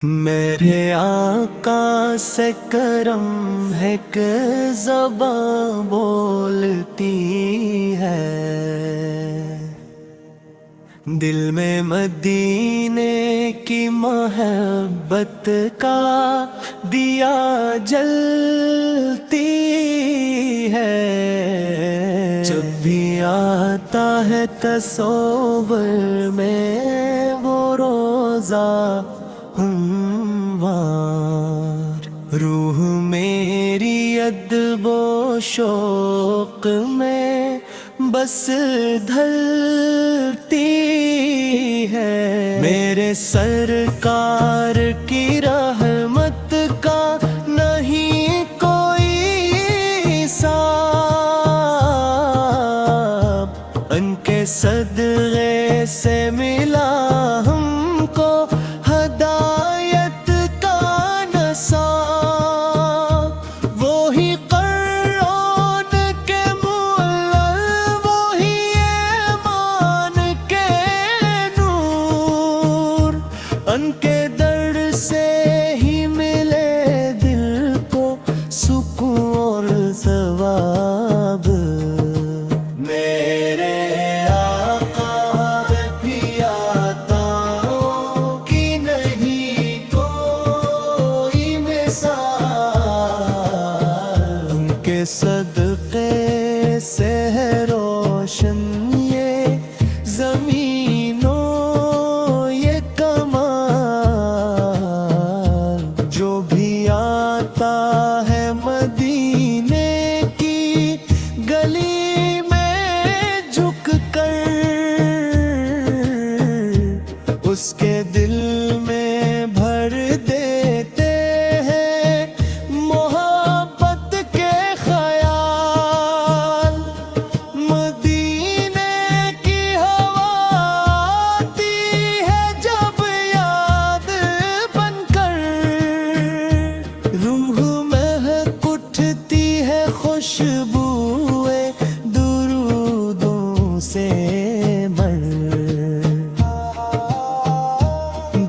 میرے آقا سے کرم ہے کہ زباں بولتی ہے، دل میں مدینے کی محبت کا دیا جلتی ہے۔ جب بھی آتا ہے تصور میں وہ روزہ ہموار، روح میری ادب و شوق میں بس ڈھلتی ہے۔ میرے سرکار کی رحمت کا نہیں کوئی حساب، ان کے صدقے سے ملا ہم کو ہدایت کا نصاب۔ وہی قرآن کے معلل، وہی ایمان کے نور، ان کے در سے ہی ملے دل کو سکون اور ثواب۔ میرے آقا بھی عطاؤں کی نہیں کوئی مثال، ان کے صدقے سے ہے روشن یہ زمین و یہ کمال۔ جو بھی آتا ہے مدینے کی گلی میں جھک کر، اس کے دل میں بھر دیتے ہیں محبت کے خیال۔ مدینے کی ہوا آتی ہے جب یاد بن کر، روح مہک اٹھتی ہے خوشبوئے درودوں سے بھر۔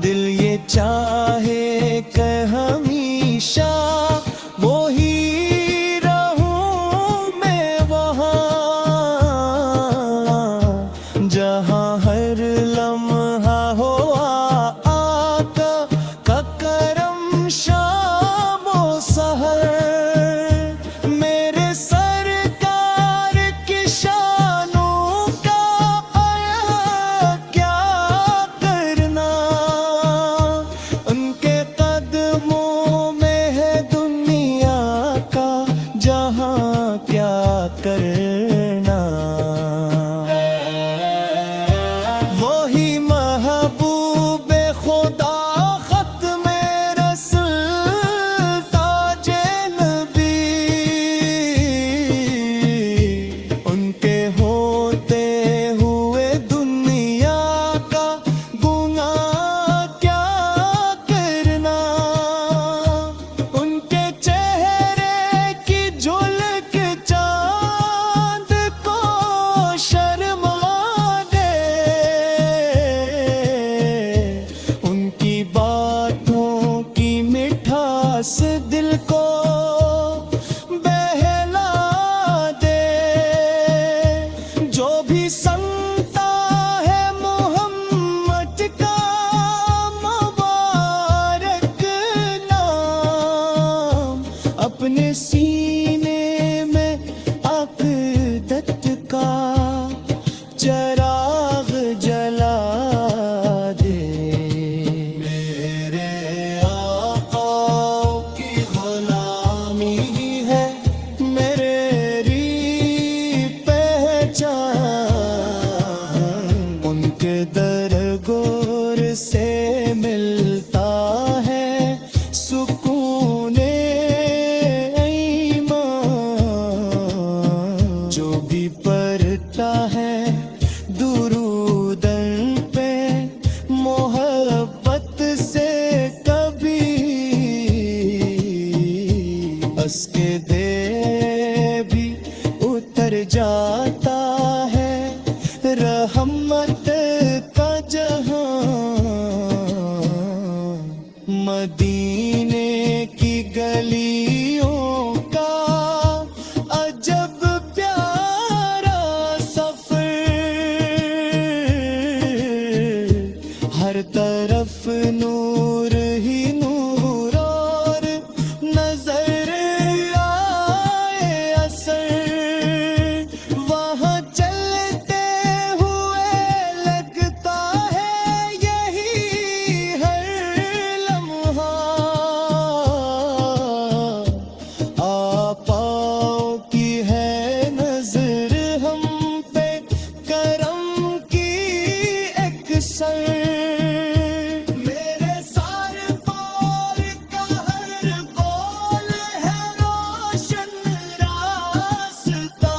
دل یہ چاہے کہ ہمیشہ وہی رہوں میں وہاں، جہاں ہر لمحہ ہو آقا کا کرم شام و سحر۔ میرے سرکار کی شانوں کا آیا کیا کرنا، ان کے قدموں میں ہے دنیا کا جہاں کیا کرنا۔ وہی محبوب خدا ختم رسول تاج نبی، ان کے ہوتے ہوئے دنیا کا گناہ کیا کرنا۔ ان کے چہرے کی جھلک چاند کو شرما دے، ان کی باتوں کی مٹھاس دل کو بہلا دے۔ جو بھی سنتا ہے محمد کا مبارک نام، اپنے سینے میں عقیدت کا چراغ جلا دے۔ میرے آقا کی غلامی ہے میری پہچان، ان کے درگور سے ملتا ہے سکون عین۔ مدینے کی گلیوں کا عجب پیارا سفر، ہر طرف نور ہی نور اور نظر آئے اثر، وہاں چلتے ہوئے لگتا ہے یہی ہر لمحہ، آپاؤں کی ہے نظر ہم پہ کرم کی ایک سر، میرے سار پار کا ہر قول ہے روشن راستہ،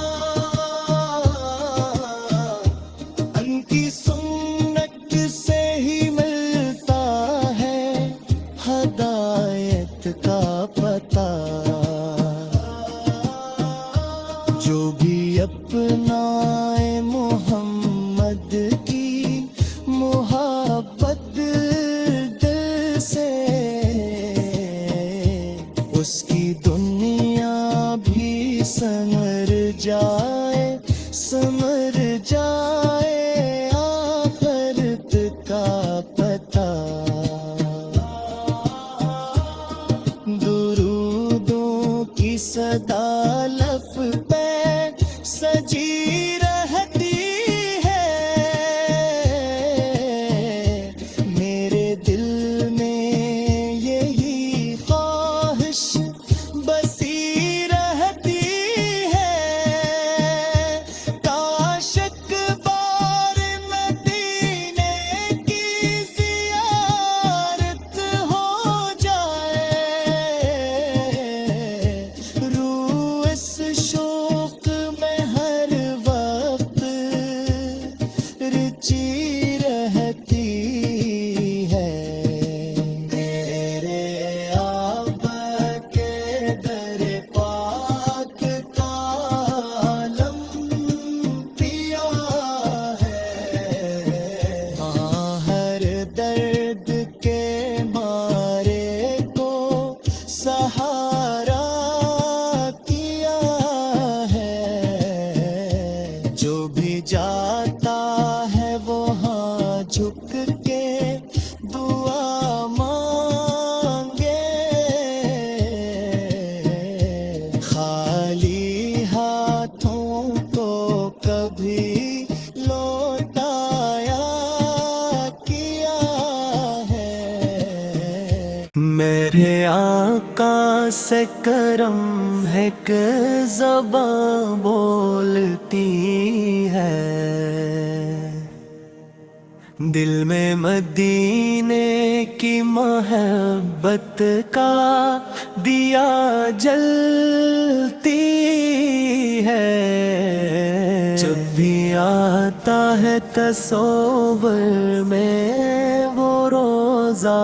ان کی سنت سے ہی ملتا ہے ہدایت کا پتہ، جو بھی اپنائے محمد کی محبت دل سے، اس کی دنیا بھی سنور جائے آخرت کا پتہ، درودوں کی صدا لب پہ سجی رہتی ہے، میرے دل میں یہی خواہش بسی رہتی ہے، کاش ایک بار مدینے کی زیارت ہو جائے، روح اس شوق میں ہر وقت رچی رہتی ہے، میرے آبا کے در پاک کا عالم پیا ہے، ہر درد کے مارے کو سہارا کیا ہے، جو بھی جاتا ہے وہاں جھک کے دعا مانگے، خالی ہاتھوں کو کبھی لوٹایا کیا ہے، میرے آقا سے کرم ہے کہ زباں بولتی ہے، دل میں مدینے کی محبت کا دیا جلتی ہے، جب بھی آتا ہے تصور میں وہ روزہ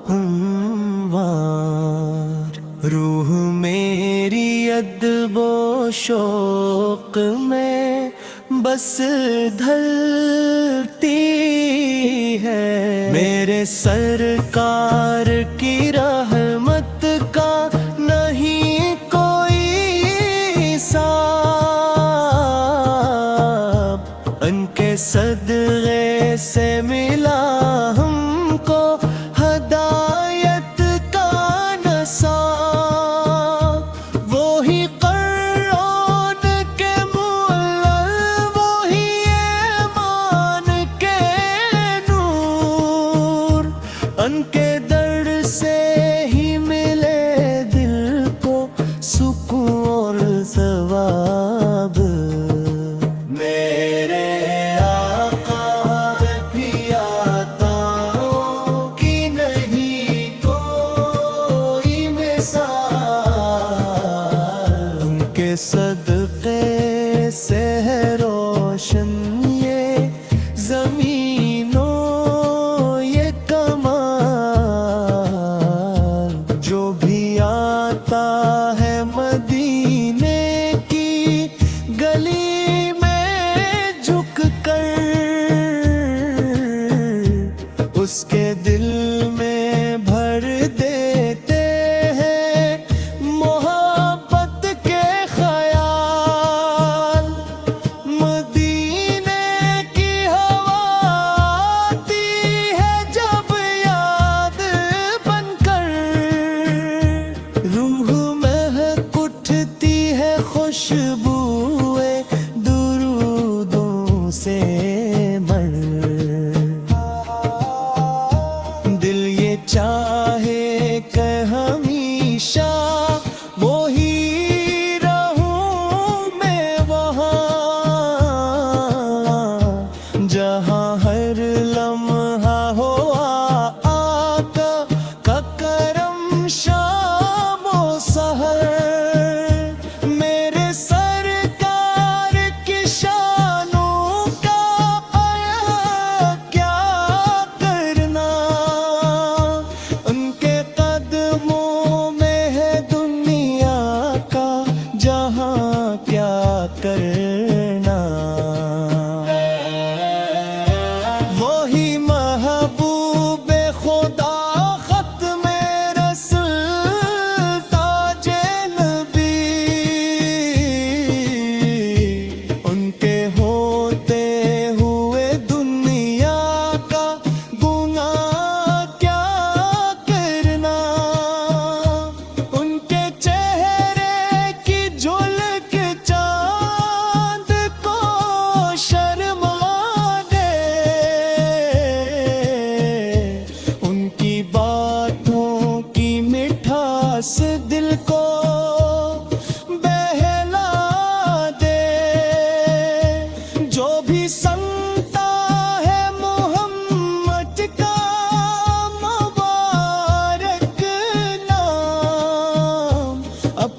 ہموار، روح میری ادب و شوق میں بس ڈھلتی ہے، میرے سرکار کی رحمت کا نہیں کوئی حساب، ان کے صدقے سے ملا ہم کو ہدایت کا نصاب، وہی قرآن کے معلل، وہی ایمان کے نور، ان کے در سے ہی ملے دل کو سکون اور ثواب، میرے آقا بھی عطاؤں کی نہیں کوئی مثال، ان کے صدقے سے ہے روشن یہ زمینوں یہ کمال،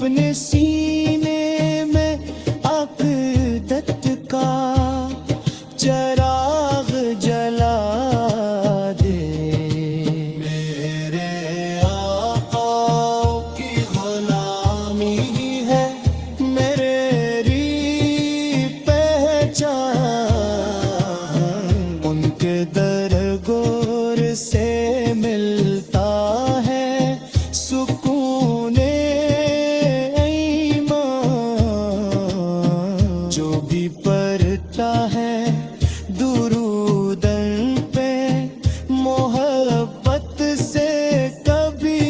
اپنے سینے میں عقیدت کا چراغ جلا دے۔ میرے آقا کی غلامی ہے میری پہچان، ان کے درگور سے ملتا ہے سکون ایمان، جو بھی پڑھتا ہے درود ان پہ محبت سے کبھی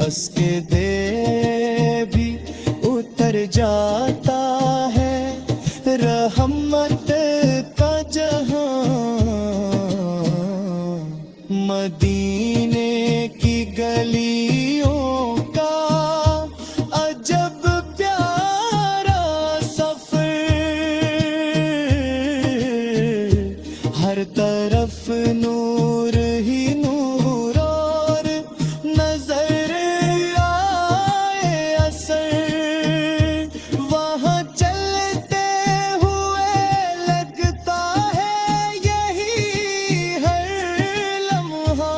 اس کے دے بھی اتر جاتا ہے رحمت کا جہاں۔ مدینے کی گلیوں کا عجب پیارا سفر، ہر طرف نور ہی نور اور نظر آئے اثر، وہاں چلتے ہوئے لگتا ہے یہی ہر لمحہ،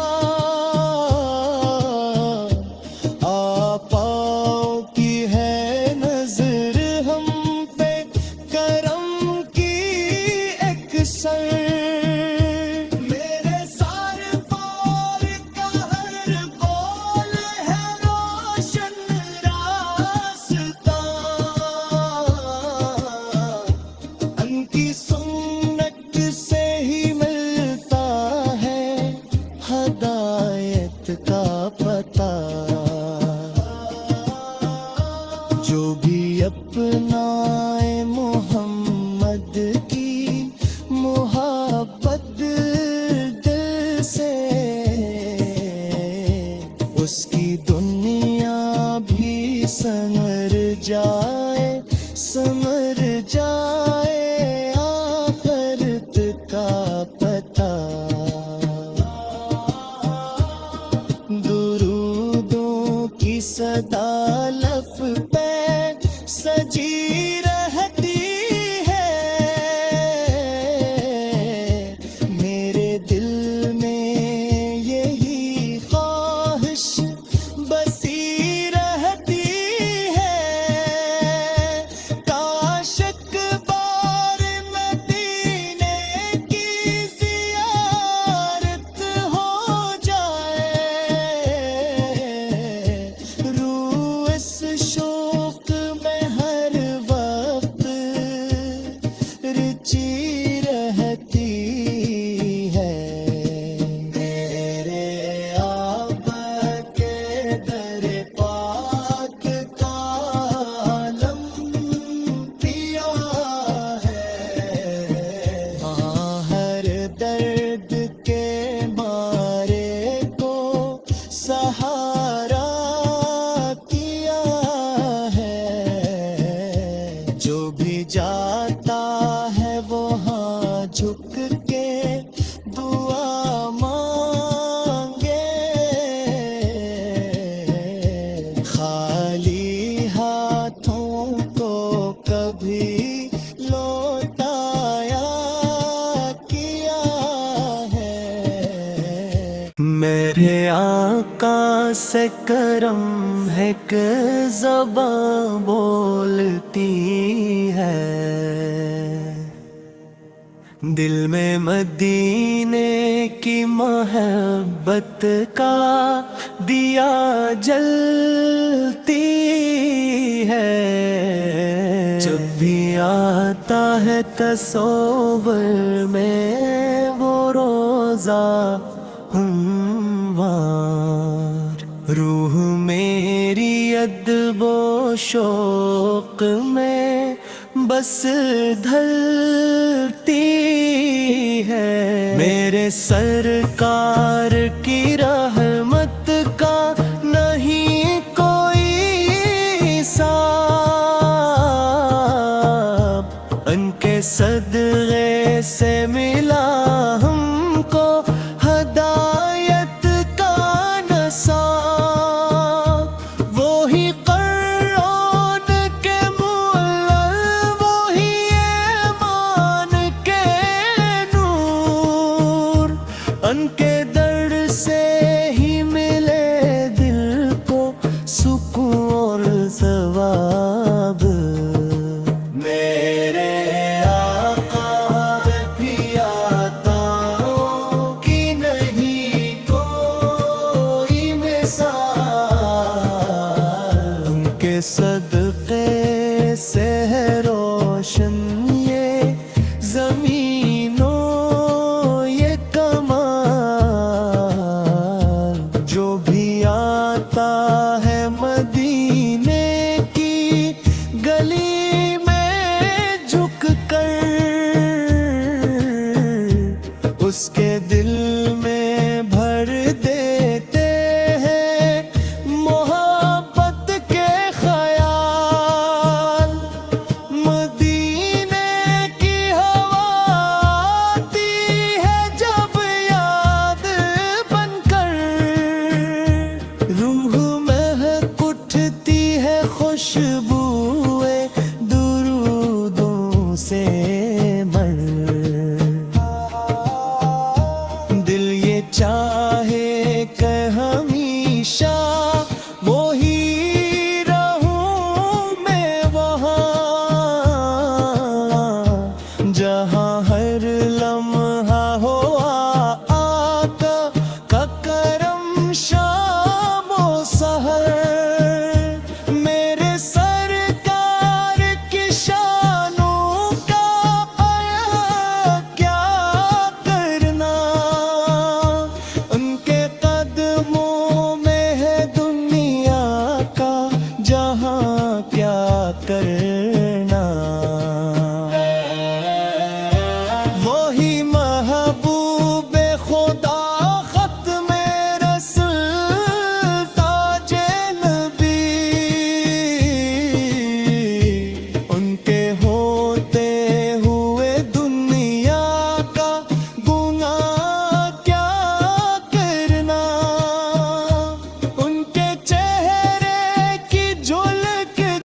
آپاؤں کی ہے نظر ہم پہ کرم کی ایک سر، میرے سار پار کا ہر قول ہے روشن راستہ، ان کی سنت سے ہی ملتا ہے ہدایت کا پتہ، جو بھی اپنائے محمد کی محبت دل سے، اس کی دنیا بھی سنور جائے سمر جائے آخرت کا پتہ، درودوں کی صدا لب پہ سجی رہتی ہے، میرے دل میں یہی خواہش بسی رہتی ہے، کاش ایک بار مدینے کی زیارت ہو جائے، روح اس شوق میں ہر وقت رچی رہتی ہے، میرے آقا کے در پاک کا عالم پیا ہے، ہر درد کے مارے کو سہارا کیا ہے، جو بھی جاتا ہے وہاں جھک کے دعا مانگے، خالی ہاتھوں کو کبھی لوٹایا کیا ہے، میرے آقا سے کرم ہے کہ زباں بولتی ہے، دل میں مدینے کی محبت کا دیا جلتی ہے، جب بھی آتا ہے تصور میں وہ روزہ ہموار، روح میری ادب و شوق میں بس ڈھلتی ہے، میرے سرکار کی رحمت کا نہیں کوئی حساب، ان کے صدقے سے ملا ہم کو ہدایت کا نصاب، سے